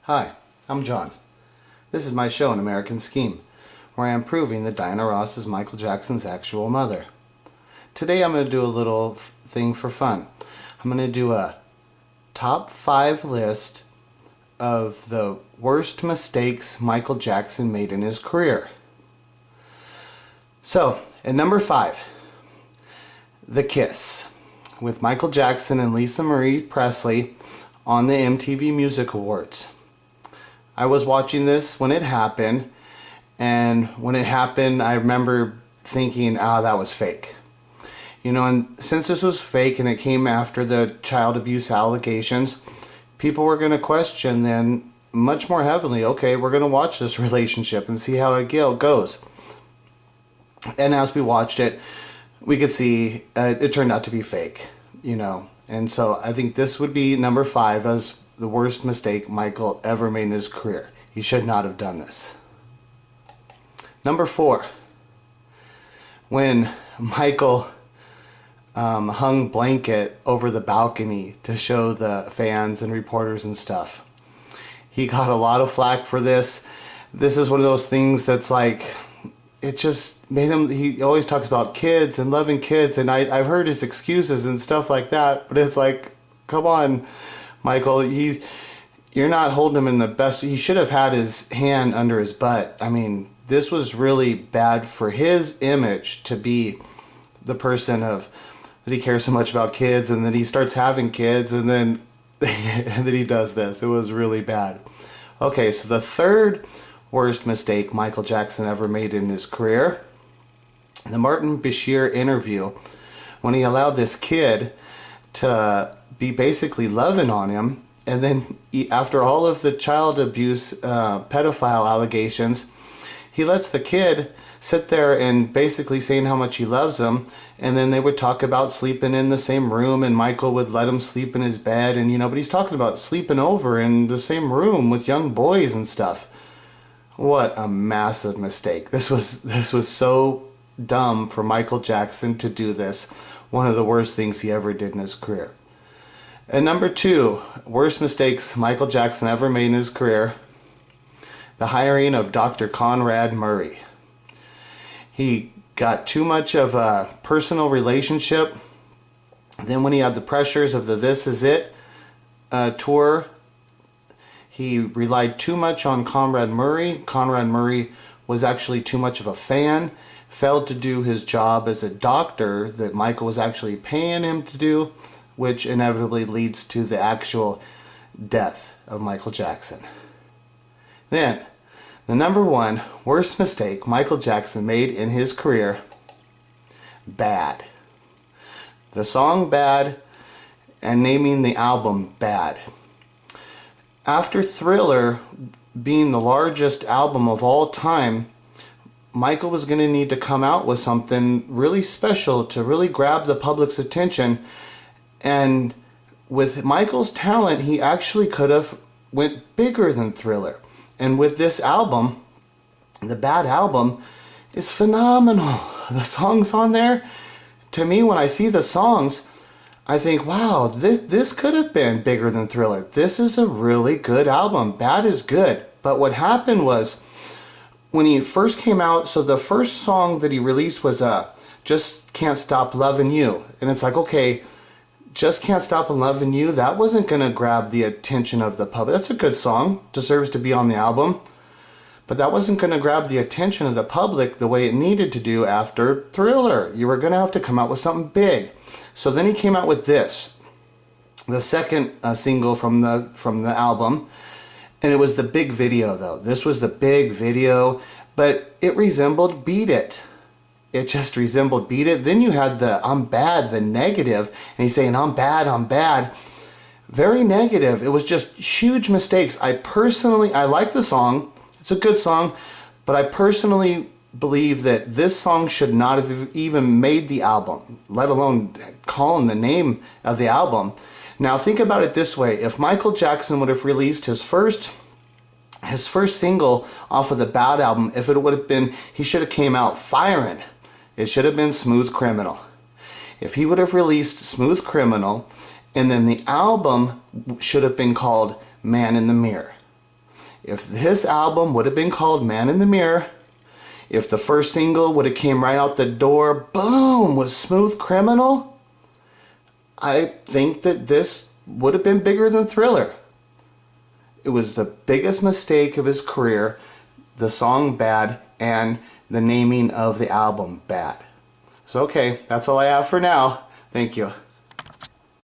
Hi, I'm John. This is my show, An American Scheme, where I am proving that Diana Ross is Michael Jackson's actual mother. Today I'm going to do a little thing for fun. I'm going to do a top 5 list of the worst mistakes Michael Jackson made in his career. So, at number 5, The Kiss, with Michael Jackson and Lisa Marie Presley on the MTV Music Awards. I was watching this when it happened, and when it happened I remember thinking, that was fake. You know, and since this was fake and it came after the child abuse allegations, people were going to question then much more heavily, okay, we're going to watch this relationship and see how it goes. And as we watched it, we could see it turned out to be fake, you know. And so I think this would be number 5 as the worst mistake Michael ever made in his career. He should not have done this. Number 4, when Michael hung blanket over the balcony to show the fans and reporters and stuff. He got a lot of flack for this. This is one of those things that's like, it just made him, he always talks about kids and loving kids, and I've heard his excuses and stuff like that, but it's like, come on, Michael, you're not holding him in the best. He should have had his hand under his butt. I mean, this was really bad for his image to be the person of that he cares so much about kids, and then he starts having kids, and then and then he does this. It was really bad. Okay, so the third worst mistake Michael Jackson ever made in his career, the Martin Bashir interview, when he allowed this kid to be basically loving on him, and then after all of the child abuse pedophile allegations, he lets the kid sit there and basically saying how much he loves him, and then they would talk about sleeping in the same room, and Michael would let him sleep in his bed, and you know, but he's talking about sleeping over in the same room with young boys and stuff. What a massive mistake. This was so dumb for Michael Jackson to do this. One of the worst things he ever did in his career. And number 2, worst mistakes Michael Jackson ever made in his career, the hiring of Dr. Conrad Murray. He got too much of a personal relationship. Then when he had the pressures of the This Is It tour, he relied too much on Conrad Murray. Conrad Murray was actually too much of a fan, failed to do his job as a doctor that Michael was actually paying him to do, which inevitably leads to the actual death of Michael Jackson. Then, the number 1 worst mistake Michael Jackson made in his career, Bad. The song Bad and naming the album Bad. After Thriller being the largest album of all time, Michael was going to need to come out with something really special to really grab the public's attention. And with Michael's talent, he actually could have went bigger than Thriller. And with this album, the Bad album is phenomenal. The songs on there, to me, when I see the songs, I think, wow, this could have been bigger than Thriller. This is a really good album. Bad is good. But what happened was, when he first came out, so the first song that he released was Just Can't Stop Loving You. And it's like, okay, Just Can't Stop Loving You, that wasn't going to grab the attention of the public. That's a good song, deserves to be on the album. But that wasn't going to grab the attention of the public the way it needed to do after Thriller. You were going to have to come out with something big. So then he came out with this, the second single from the album, and it was the big video though. This was the big video, but it resembled Beat It. It just resembled Beat It. Then you had the I'm Bad, the negative, and he's saying I'm bad, I'm bad. Very negative. It was just huge mistakes. I like the song. It's a good song, but I personally believe that this song should not have even made the album, let alone calling the name of the album. Now think about it this way. If Michael Jackson would have released his first single off of the Bad album, if it would have been, he should have came out firing. It should have been Smooth Criminal. If he would have released Smooth Criminal, and then the album should have been called Man in the Mirror. If this album would have been called Man in the Mirror, if the first single would have came right out the door, boom, was Smooth Criminal, I think that this would have been bigger than Thriller. It was the biggest mistake of his career, the song Bad, and the naming of the album Bad. So okay, that's all I have for now. Thank you.